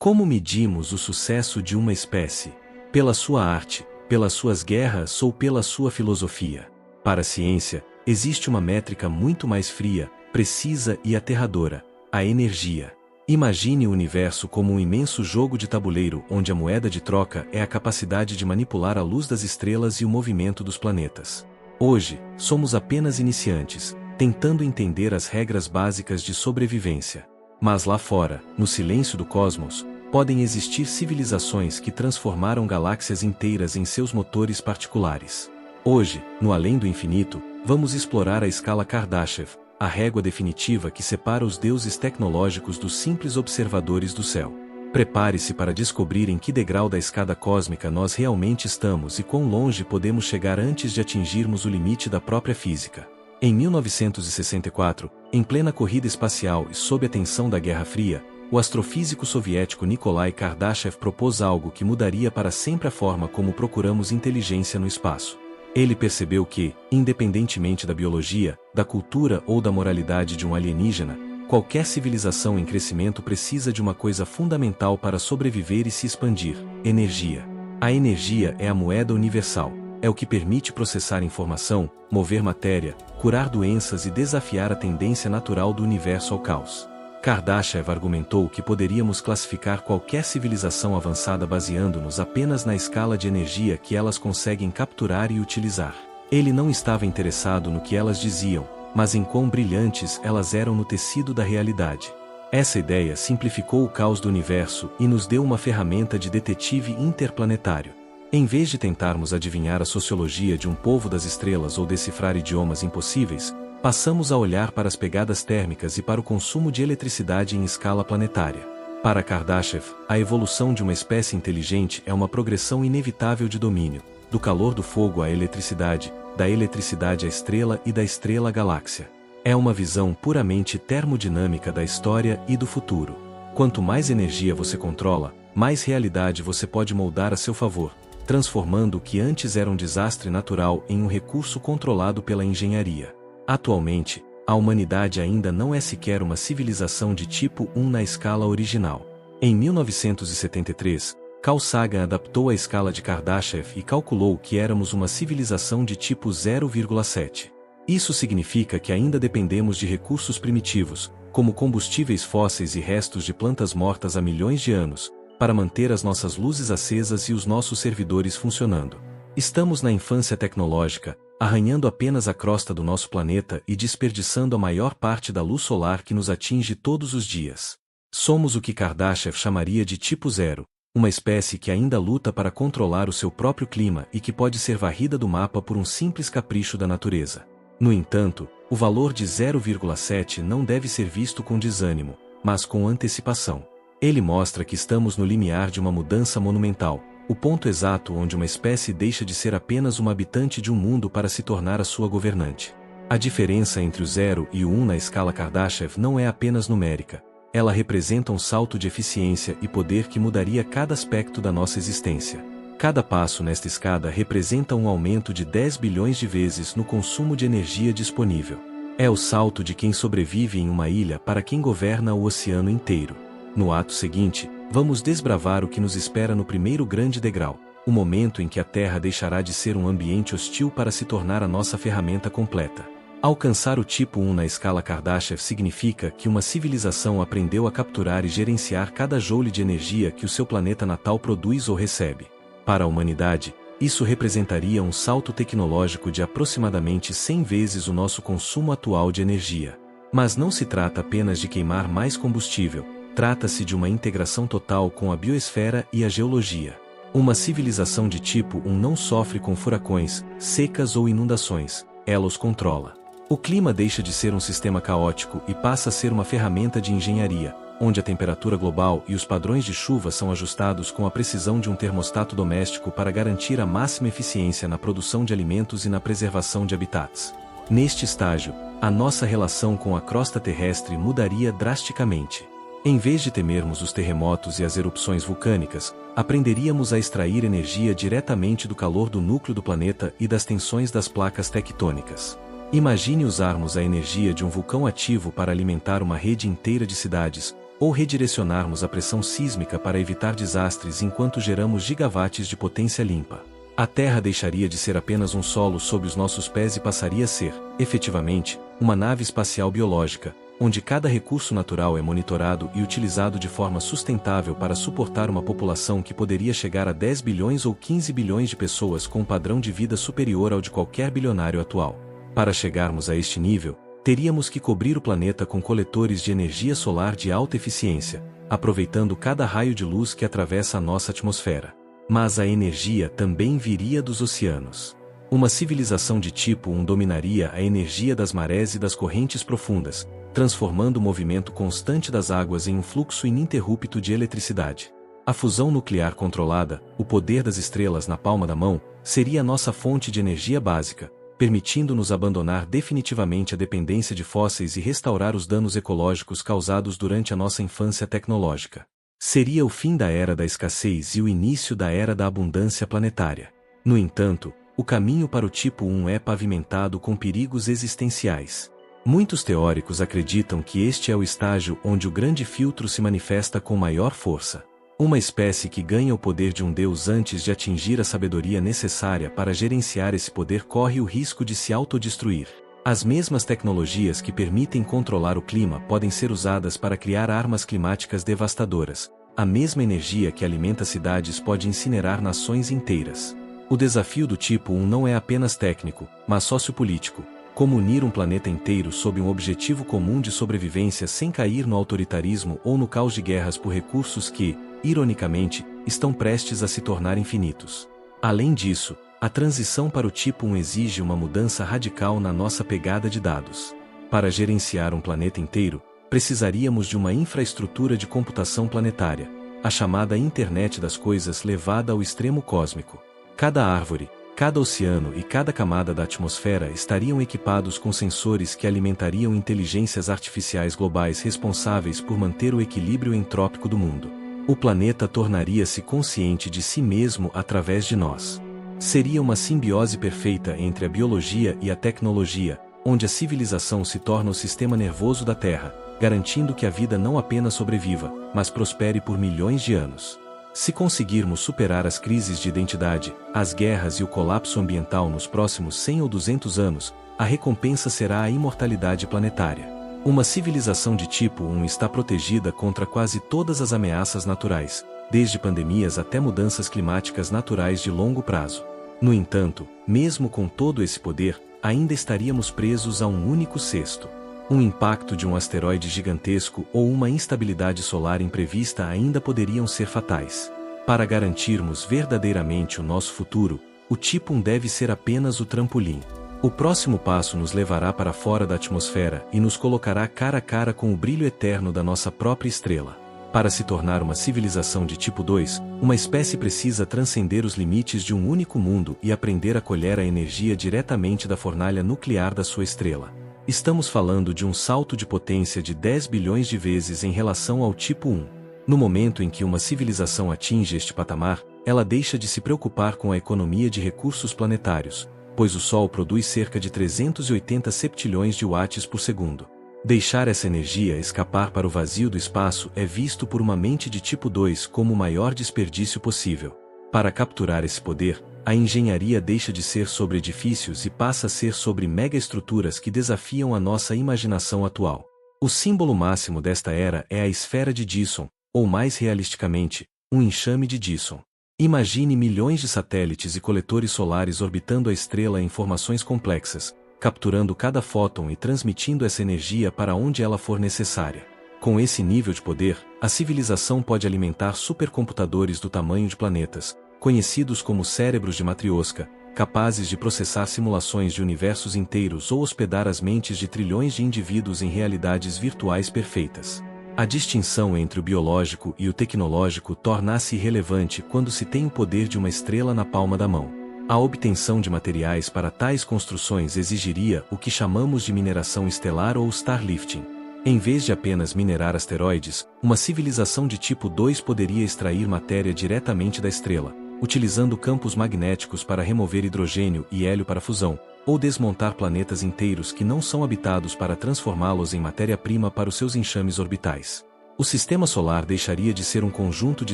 Como medimos o sucesso de uma espécie? Pela sua arte, pelas suas guerras ou pela sua filosofia? Para a ciência, existe uma métrica muito mais fria, precisa e aterradora: a energia. Imagine o universo como um imenso jogo de tabuleiro onde a moeda de troca é a capacidade de manipular a luz das estrelas e o movimento dos planetas. Hoje, somos apenas iniciantes, tentando entender as regras básicas de sobrevivência. Mas lá fora, no silêncio do cosmos, podem existir civilizações que transformaram galáxias inteiras em seus motores particulares. Hoje, no além do infinito, vamos explorar a escala Kardashev, a régua definitiva que separa os deuses tecnológicos dos simples observadores do céu. Prepare-se para descobrir em que degrau da escada cósmica nós realmente estamos e quão longe podemos chegar antes de atingirmos o limite da própria física. Em 1964, em plena corrida espacial e sob a tensão da Guerra Fria, o astrofísico soviético Nikolai Kardashev propôs algo que mudaria para sempre a forma como procuramos inteligência no espaço. Ele percebeu que, independentemente da biologia, da cultura ou da moralidade de um alienígena, qualquer civilização em crescimento precisa de uma coisa fundamental para sobreviver e se expandir: energia. A energia é a moeda universal. É o que permite processar informação, mover matéria, curar doenças e desafiar a tendência natural do universo ao caos. Kardashev argumentou que poderíamos classificar qualquer civilização avançada baseando-nos apenas na escala de energia que elas conseguem capturar e utilizar. Ele não estava interessado no que elas diziam, mas em quão brilhantes elas eram no tecido da realidade. Essa ideia simplificou o caos do universo e nos deu uma ferramenta de detetive interplanetário. Em vez de tentarmos adivinhar a sociologia de um povo das estrelas ou decifrar idiomas impossíveis, passamos a olhar para as pegadas térmicas e para o consumo de eletricidade em escala planetária. Para Kardashev, a evolução de uma espécie inteligente é uma progressão inevitável de domínio, do calor do fogo à eletricidade, da eletricidade à estrela e da estrela à galáxia. É uma visão puramente termodinâmica da história e do futuro. Quanto mais energia você controla, mais realidade você pode moldar a seu favor, transformando o que antes era um desastre natural em um recurso controlado pela engenharia. Atualmente, a humanidade ainda não é sequer uma civilização de tipo 1 na escala original. Em 1973, Carl Sagan adaptou a escala de Kardashev e calculou que éramos uma civilização de tipo 0,7. Isso significa que ainda dependemos de recursos primitivos, como combustíveis fósseis e restos de plantas mortas há milhões de anos, para manter as nossas luzes acesas e os nossos servidores funcionando. Estamos na infância tecnológica, arranhando apenas a crosta do nosso planeta e desperdiçando a maior parte da luz solar que nos atinge todos os dias. Somos o que Kardashev chamaria de tipo 0, uma espécie que ainda luta para controlar o seu próprio clima e que pode ser varrida do mapa por um simples capricho da natureza. No entanto, o valor de 0,7 não deve ser visto com desânimo, mas com antecipação. Ele mostra que estamos no limiar de uma mudança monumental, o ponto exato onde uma espécie deixa de ser apenas uma habitante de um mundo para se tornar a sua governante. A diferença entre o 0 e o 1 na escala Kardashev não é apenas numérica, ela representa um salto de eficiência e poder que mudaria cada aspecto da nossa existência. Cada passo nesta escada representa um aumento de 10 bilhões de vezes no consumo de energia disponível. É o salto de quem sobrevive em uma ilha para quem governa o oceano inteiro. No ato seguinte, vamos desbravar o que nos espera no primeiro grande degrau, o momento em que a Terra deixará de ser um ambiente hostil para se tornar a nossa ferramenta completa. Alcançar o tipo 1 na escala Kardashev significa que uma civilização aprendeu a capturar e gerenciar cada joule de energia que o seu planeta natal produz ou recebe. Para a humanidade, isso representaria um salto tecnológico de aproximadamente 100 vezes o nosso consumo atual de energia. Mas não se trata apenas de queimar mais combustível, trata-se de uma integração total com a biosfera e a geologia. Uma civilização de tipo 1 não sofre com furacões, secas ou inundações, ela os controla. O clima deixa de ser um sistema caótico e passa a ser uma ferramenta de engenharia, onde a temperatura global e os padrões de chuva são ajustados com a precisão de um termostato doméstico para garantir a máxima eficiência na produção de alimentos e na preservação de habitats. Neste estágio, a nossa relação com a crosta terrestre mudaria drasticamente. Em vez de temermos os terremotos e as erupções vulcânicas, aprenderíamos a extrair energia diretamente do calor do núcleo do planeta e das tensões das placas tectônicas. Imagine usarmos a energia de um vulcão ativo para alimentar uma rede inteira de cidades, ou redirecionarmos a pressão sísmica para evitar desastres enquanto geramos gigawatts de potência limpa. A Terra deixaria de ser apenas um solo sob os nossos pés e passaria a ser, efetivamente, uma nave espacial biológica, onde cada recurso natural é monitorado e utilizado de forma sustentável para suportar uma população que poderia chegar a 10 bilhões ou 15 bilhões de pessoas com um padrão de vida superior ao de qualquer bilionário atual. Para chegarmos a este nível, teríamos que cobrir o planeta com coletores de energia solar de alta eficiência, aproveitando cada raio de luz que atravessa a nossa atmosfera. Mas a energia também viria dos oceanos. Uma civilização de tipo 1 dominaria a energia das marés e das correntes profundas, transformando o movimento constante das águas em um fluxo ininterrupto de eletricidade. A fusão nuclear controlada, o poder das estrelas na palma da mão, seria nossa fonte de energia básica, permitindo-nos abandonar definitivamente a dependência de fósseis e restaurar os danos ecológicos causados durante a nossa infância tecnológica. Seria o fim da era da escassez e o início da era da abundância planetária. No entanto, o caminho para o tipo 1 é pavimentado com perigos existenciais. Muitos teóricos acreditam que este é o estágio onde o grande filtro se manifesta com maior força. Uma espécie que ganha o poder de um deus antes de atingir a sabedoria necessária para gerenciar esse poder corre o risco de se autodestruir. As mesmas tecnologias que permitem controlar o clima podem ser usadas para criar armas climáticas devastadoras. A mesma energia que alimenta cidades pode incinerar nações inteiras. O desafio do tipo 1 não é apenas técnico, mas sociopolítico. Como unir um planeta inteiro sob um objetivo comum de sobrevivência sem cair no autoritarismo ou no caos de guerras por recursos que, ironicamente, estão prestes a se tornar infinitos. Além disso, a transição para o tipo 1 exige uma mudança radical na nossa pegada de dados. Para gerenciar um planeta inteiro, precisaríamos de uma infraestrutura de computação planetária, a chamada Internet das Coisas levada ao extremo cósmico. Cada árvore, cada oceano e cada camada da atmosfera estariam equipados com sensores que alimentariam inteligências artificiais globais responsáveis por manter o equilíbrio entrópico do mundo. O planeta tornaria-se consciente de si mesmo através de nós. Seria uma simbiose perfeita entre a biologia e a tecnologia, onde a civilização se torna o sistema nervoso da Terra, garantindo que a vida não apenas sobreviva, mas prospere por milhões de anos. Se conseguirmos superar as crises de identidade, as guerras e o colapso ambiental nos próximos 100 ou 200 anos, a recompensa será a imortalidade planetária. Uma civilização de tipo 1 está protegida contra quase todas as ameaças naturais, desde pandemias até mudanças climáticas naturais de longo prazo. No entanto, mesmo com todo esse poder, ainda estaríamos presos a um único cesto. Um impacto de um asteroide gigantesco ou uma instabilidade solar imprevista ainda poderiam ser fatais. Para garantirmos verdadeiramente o nosso futuro, o tipo 1 deve ser apenas o trampolim. O próximo passo nos levará para fora da atmosfera e nos colocará cara a cara com o brilho eterno da nossa própria estrela. Para se tornar uma civilização de tipo 2, uma espécie precisa transcender os limites de um único mundo e aprender a colher a energia diretamente da fornalha nuclear da sua estrela. Estamos falando de um salto de potência de 10 bilhões de vezes em relação ao tipo 1. No momento em que uma civilização atinge este patamar, ela deixa de se preocupar com a economia de recursos planetários, pois o Sol produz cerca de 380 septilhões de watts por segundo. Deixar essa energia escapar para o vazio do espaço é visto por uma mente de tipo 2 como o maior desperdício possível. Para capturar esse poder, a engenharia deixa de ser sobre edifícios e passa a ser sobre megaestruturas que desafiam a nossa imaginação atual. O símbolo máximo desta era é a esfera de Dyson, ou mais realisticamente, um enxame de Dyson. Imagine milhões de satélites e coletores solares orbitando a estrela em formações complexas, capturando cada fóton e transmitindo essa energia para onde ela for necessária. Com esse nível de poder, a civilização pode alimentar supercomputadores do tamanho de planetas, conhecidos como cérebros de Matrioska, capazes de processar simulações de universos inteiros ou hospedar as mentes de trilhões de indivíduos em realidades virtuais perfeitas. A distinção entre o biológico e o tecnológico torna-se irrelevante quando se tem o poder de uma estrela na palma da mão. A obtenção de materiais para tais construções exigiria o que chamamos de mineração estelar ou starlifting. Em vez de apenas minerar asteroides, uma civilização de tipo 2 poderia extrair matéria diretamente da estrela, utilizando campos magnéticos para remover hidrogênio e hélio para fusão, ou desmontar planetas inteiros que não são habitados para transformá-los em matéria-prima para os seus enxames orbitais. O sistema solar deixaria de ser um conjunto de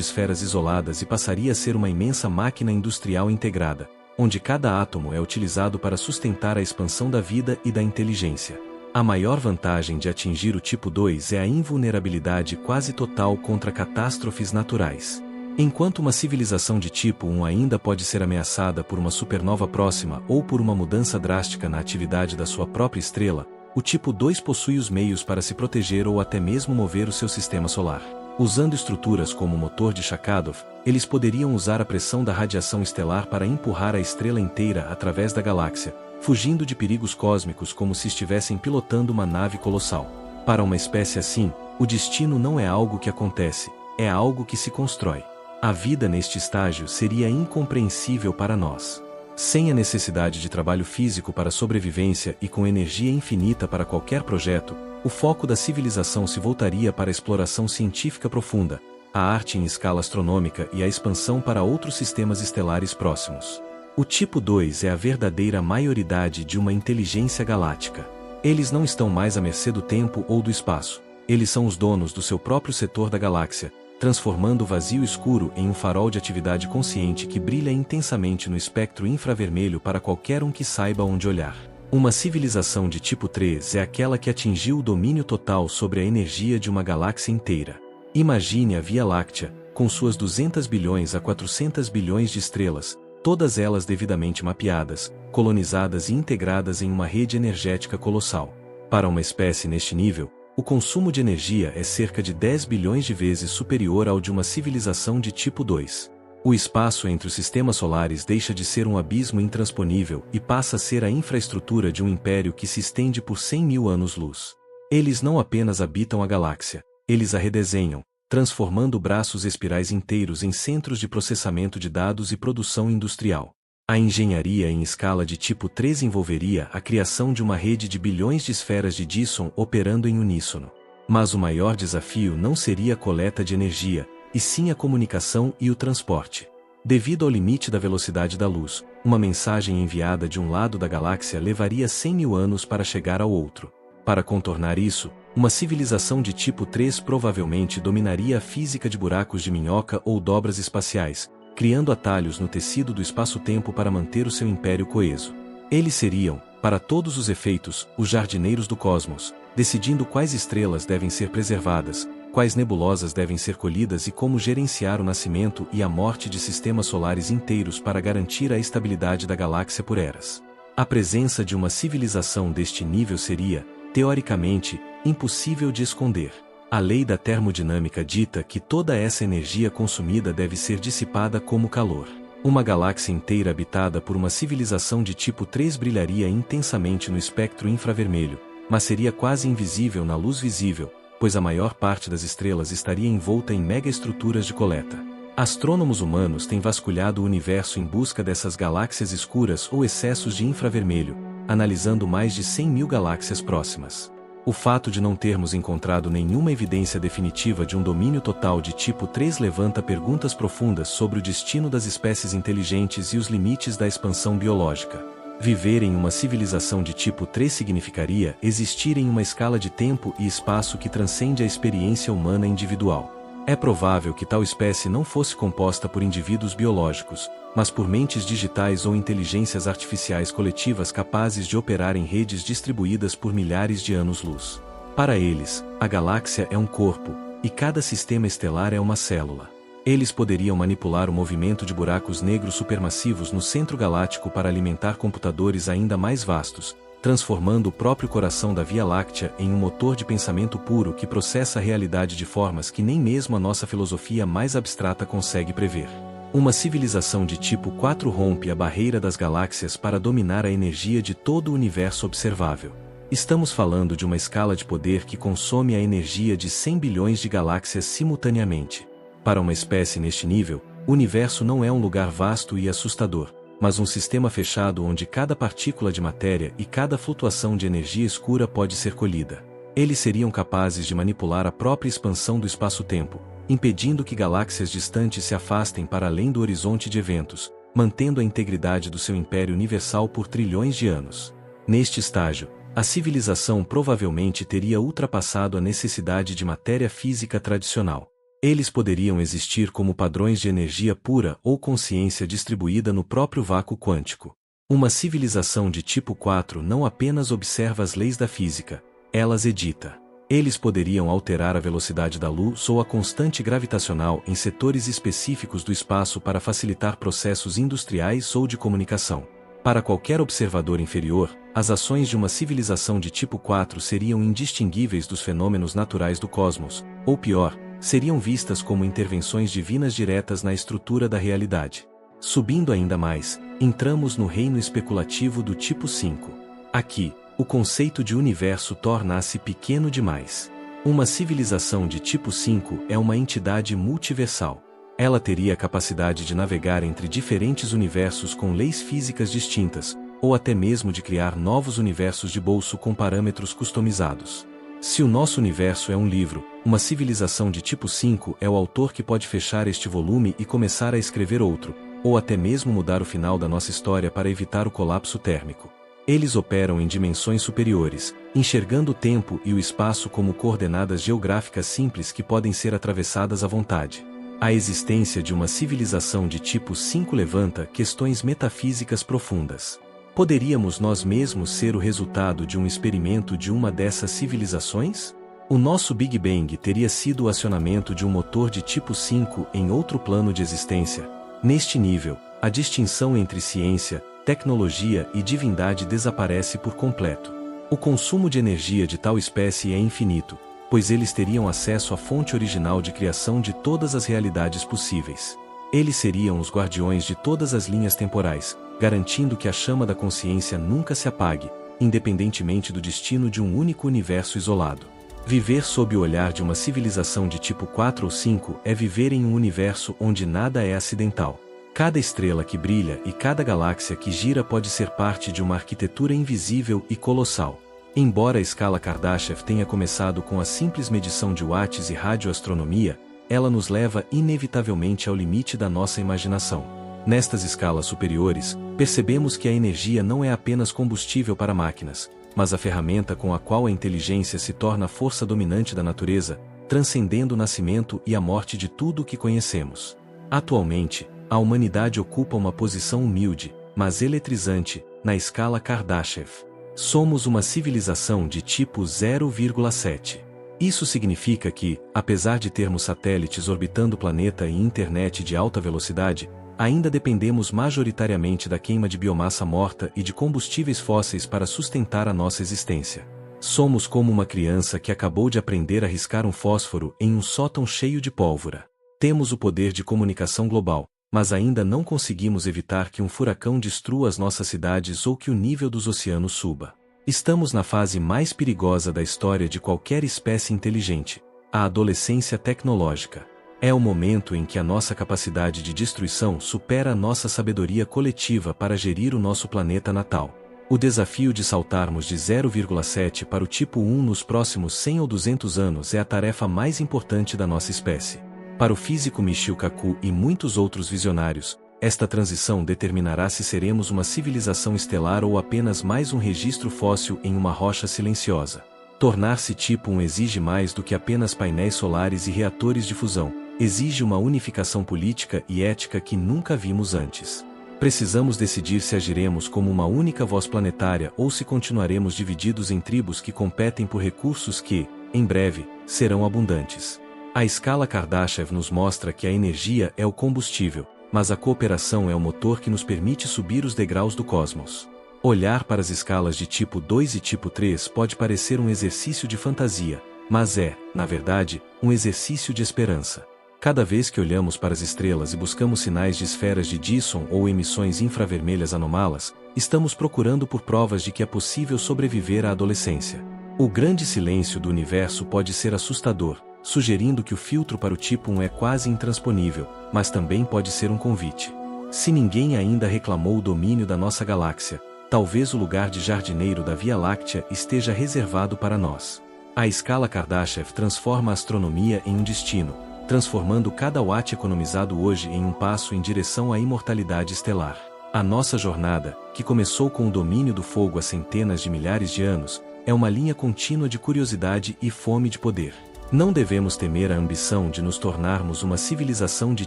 esferas isoladas e passaria a ser uma imensa máquina industrial integrada, onde cada átomo é utilizado para sustentar a expansão da vida e da inteligência. A maior vantagem de atingir o tipo 2 é a invulnerabilidade quase total contra catástrofes naturais. Enquanto uma civilização de tipo 1 ainda pode ser ameaçada por uma supernova próxima ou por uma mudança drástica na atividade da sua própria estrela, o tipo 2 possui os meios para se proteger ou até mesmo mover o seu sistema solar. Usando estruturas como o motor de Shakadov, eles poderiam usar a pressão da radiação estelar para empurrar a estrela inteira através da galáxia, fugindo de perigos cósmicos como se estivessem pilotando uma nave colossal. Para uma espécie assim, o destino não é algo que acontece, é algo que se constrói. A vida neste estágio seria incompreensível para nós. Sem a necessidade de trabalho físico para sobrevivência e com energia infinita para qualquer projeto, o foco da civilização se voltaria para a exploração científica profunda, a arte em escala astronômica e a expansão para outros sistemas estelares próximos. O tipo 2 é a verdadeira maioridade de uma inteligência galáctica. Eles não estão mais à mercê do tempo ou do espaço, eles são os donos do seu próprio setor da galáxia, transformando o vazio escuro em um farol de atividade consciente que brilha intensamente no espectro infravermelho para qualquer um que saiba onde olhar. Uma civilização de tipo 3 é aquela que atingiu o domínio total sobre a energia de uma galáxia inteira. Imagine a Via Láctea, com suas 200 bilhões a 400 bilhões de estrelas, todas elas devidamente mapeadas, colonizadas e integradas em uma rede energética colossal. Para uma espécie neste nível, o consumo de energia é cerca de 10 bilhões de vezes superior ao de uma civilização de tipo 2. O espaço entre os sistemas solares deixa de ser um abismo intransponível e passa a ser a infraestrutura de um império que se estende por 100 mil anos-luz. Eles não apenas habitam a galáxia, eles a redesenham, transformando braços espirais inteiros em centros de processamento de dados e produção industrial. A engenharia em escala de tipo 3 envolveria a criação de uma rede de bilhões de esferas de Dyson operando em uníssono. Mas o maior desafio não seria a coleta de energia, e sim a comunicação e o transporte. Devido ao limite da velocidade da luz, uma mensagem enviada de um lado da galáxia levaria 100 mil anos para chegar ao outro. Para contornar isso, uma civilização de tipo 3 provavelmente dominaria a física de buracos de minhoca ou dobras espaciais, criando atalhos no tecido do espaço-tempo para manter o seu império coeso. Eles seriam, para todos os efeitos, os jardineiros do cosmos, decidindo quais estrelas devem ser preservadas, quais nebulosas devem ser colhidas e como gerenciar o nascimento e a morte de sistemas solares inteiros para garantir a estabilidade da galáxia por eras. A presença de uma civilização deste nível seria, teoricamente, impossível de esconder. A lei da termodinâmica dita que toda essa energia consumida deve ser dissipada como calor. Uma galáxia inteira habitada por uma civilização de tipo 3 brilharia intensamente no espectro infravermelho, mas seria quase invisível na luz visível, pois a maior parte das estrelas estaria envolta em megaestruturas de coleta. Astrônomos humanos têm vasculhado o universo em busca dessas galáxias escuras ou excessos de infravermelho, analisando mais de 100 mil galáxias próximas. O fato de não termos encontrado nenhuma evidência definitiva de um domínio total de tipo 3 levanta perguntas profundas sobre o destino das espécies inteligentes e os limites da expansão biológica. Viver em uma civilização de tipo 3 significaria existir em uma escala de tempo e espaço que transcende a experiência humana individual. É provável que tal espécie não fosse composta por indivíduos biológicos, mas por mentes digitais ou inteligências artificiais coletivas capazes de operar em redes distribuídas por milhares de anos-luz. Para eles, a galáxia é um corpo, e cada sistema estelar é uma célula. Eles poderiam manipular o movimento de buracos negros supermassivos no centro galáctico para alimentar computadores ainda mais vastos, transformando o próprio coração da Via Láctea em um motor de pensamento puro que processa a realidade de formas que nem mesmo a nossa filosofia mais abstrata consegue prever. Uma civilização de tipo 4 rompe a barreira das galáxias para dominar a energia de todo o universo observável. Estamos falando de uma escala de poder que consome a energia de 100 bilhões de galáxias simultaneamente. Para uma espécie neste nível, o universo não é um lugar vasto e assustador, mas um sistema fechado onde cada partícula de matéria e cada flutuação de energia escura pode ser colhida. Eles seriam capazes de manipular a própria expansão do espaço-tempo, impedindo que galáxias distantes se afastem para além do horizonte de eventos, mantendo a integridade do seu império universal por trilhões de anos. Neste estágio, a civilização provavelmente teria ultrapassado a necessidade de matéria física tradicional. Eles poderiam existir como padrões de energia pura ou consciência distribuída no próprio vácuo quântico. Uma civilização de tipo 4 não apenas observa as leis da física, elas edita. Eles poderiam alterar a velocidade da luz ou a constante gravitacional em setores específicos do espaço para facilitar processos industriais ou de comunicação. Para qualquer observador inferior, as ações de uma civilização de tipo 4 seriam indistinguíveis dos fenômenos naturais do cosmos, ou pior, seriam vistas como intervenções divinas diretas na estrutura da realidade. Subindo ainda mais, entramos no reino especulativo do tipo 5. Aqui, o conceito de universo torna-se pequeno demais. Uma civilização de tipo 5 é uma entidade multiversal. Ela teria a capacidade de navegar entre diferentes universos com leis físicas distintas, ou até mesmo de criar novos universos de bolso com parâmetros customizados. Se o nosso universo é um livro, uma civilização de tipo 5 é o autor que pode fechar este volume e começar a escrever outro, ou até mesmo mudar o final da nossa história para evitar o colapso térmico. Eles operam em dimensões superiores, enxergando o tempo e o espaço como coordenadas geográficas simples que podem ser atravessadas à vontade. A existência de uma civilização de tipo 5 levanta questões metafísicas profundas. Poderíamos nós mesmos ser o resultado de um experimento de uma dessas civilizações? O nosso Big Bang teria sido o acionamento de um motor de tipo 5 em outro plano de existência. Neste nível, a distinção entre ciência, tecnologia e divindade desaparece por completo. O consumo de energia de tal espécie é infinito, pois eles teriam acesso à fonte original de criação de todas as realidades possíveis. Eles seriam os guardiões de todas as linhas temporais, garantindo que a chama da consciência nunca se apague, independentemente do destino de um único universo isolado. Viver sob o olhar de uma civilização de tipo 4 ou 5 é viver em um universo onde nada é acidental. Cada estrela que brilha e cada galáxia que gira pode ser parte de uma arquitetura invisível e colossal. Embora a escala Kardashev tenha começado com a simples medição de watts e radioastronomia, ela nos leva inevitavelmente ao limite da nossa imaginação. Nestas escalas superiores, percebemos que a energia não é apenas combustível para máquinas, mas a ferramenta com a qual a inteligência se torna a força dominante da natureza, transcendendo o nascimento e a morte de tudo o que conhecemos. Atualmente, a humanidade ocupa uma posição humilde, mas eletrizante, na escala Kardashev. Somos uma civilização de tipo 0,7. Isso significa que, apesar de termos satélites orbitando o planeta e internet de alta velocidade, ainda dependemos majoritariamente da queima de biomassa morta e de combustíveis fósseis para sustentar a nossa existência. Somos como uma criança que acabou de aprender a riscar um fósforo em um sótão cheio de pólvora. Temos o poder de comunicação global, mas ainda não conseguimos evitar que um furacão destrua as nossas cidades ou que o nível dos oceanos suba. Estamos na fase mais perigosa da história de qualquer espécie inteligente, a adolescência tecnológica. É o momento em que a nossa capacidade de destruição supera a nossa sabedoria coletiva para gerir o nosso planeta natal. O desafio de saltarmos de 0,7 para o tipo 1 nos próximos 100 ou 200 anos é a tarefa mais importante da nossa espécie. Para o físico Michio Kaku e muitos outros visionários, esta transição determinará se seremos uma civilização estelar ou apenas mais um registro fóssil em uma rocha silenciosa. Tornar-se tipo 1 exige mais do que apenas painéis solares e reatores de fusão, exige uma unificação política e ética que nunca vimos antes. Precisamos decidir se agiremos como uma única voz planetária ou se continuaremos divididos em tribos que competem por recursos que, em breve, serão abundantes. A escala Kardashev nos mostra que a energia é o combustível, mas a cooperação é o motor que nos permite subir os degraus do cosmos. Olhar para as escalas de tipo 2 e tipo 3 pode parecer um exercício de fantasia, mas é, na verdade, um exercício de esperança. Cada vez que olhamos para as estrelas e buscamos sinais de esferas de Dyson ou emissões infravermelhas anômalas, estamos procurando por provas de que é possível sobreviver à adolescência. O grande silêncio do universo pode ser assustador, sugerindo que o filtro para o tipo 1 é quase intransponível, mas também pode ser um convite. Se ninguém ainda reclamou o domínio da nossa galáxia, talvez o lugar de jardineiro da Via Láctea esteja reservado para nós. A escala Kardashev transforma a astronomia em um destino, transformando cada watt economizado hoje em um passo em direção à imortalidade estelar. A nossa jornada, que começou com o domínio do fogo há centenas de milhares de anos, é uma linha contínua de curiosidade e fome de poder. Não devemos temer a ambição de nos tornarmos uma civilização de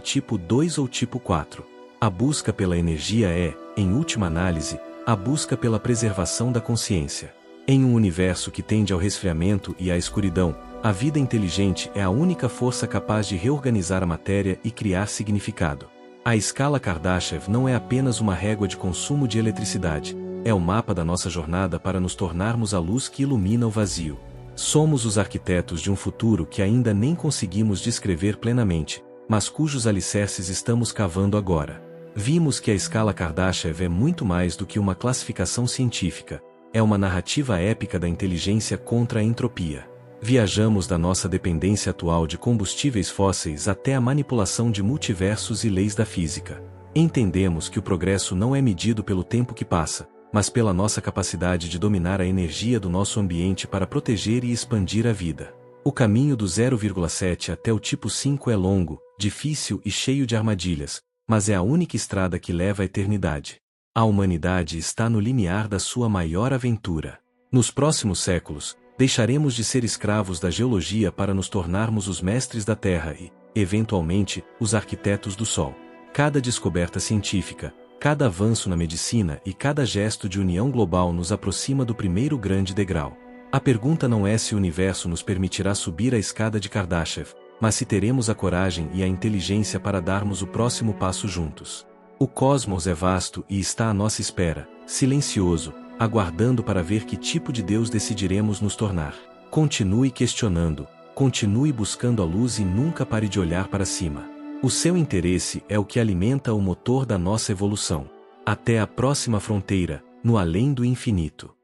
tipo 2 ou tipo 4. A busca pela energia é, em última análise, a busca pela preservação da consciência. Em um universo que tende ao resfriamento e à escuridão, a vida inteligente é a única força capaz de reorganizar a matéria e criar significado. A escala Kardashev não é apenas uma régua de consumo de eletricidade, é o mapa da nossa jornada para nos tornarmos a luz que ilumina o vazio. Somos os arquitetos de um futuro que ainda nem conseguimos descrever plenamente, mas cujos alicerces estamos cavando agora. Vimos que a escala Kardashev é muito mais do que uma classificação científica, é uma narrativa épica da inteligência contra a entropia. Viajamos da nossa dependência atual de combustíveis fósseis até a manipulação de multiversos e leis da física. Entendemos que o progresso não é medido pelo tempo que passa, mas pela nossa capacidade de dominar a energia do nosso ambiente para proteger e expandir a vida. O caminho do 0,7 até o tipo 5 é longo, difícil e cheio de armadilhas, mas é a única estrada que leva à eternidade. A humanidade está no limiar da sua maior aventura. Nos próximos séculos, deixaremos de ser escravos da geologia para nos tornarmos os mestres da Terra e, eventualmente, os arquitetos do Sol. Cada descoberta científica, cada avanço na medicina e cada gesto de união global nos aproxima do primeiro grande degrau. A pergunta não é se o universo nos permitirá subir a escada de Kardashev, mas se teremos a coragem e a inteligência para darmos o próximo passo juntos. O cosmos é vasto e está à nossa espera, silencioso, aguardando para ver que tipo de Deus decidiremos nos tornar. Continue questionando, continue buscando a luz e nunca pare de olhar para cima. O seu interesse é o que alimenta o motor da nossa evolução. Até a próxima fronteira, no além do infinito.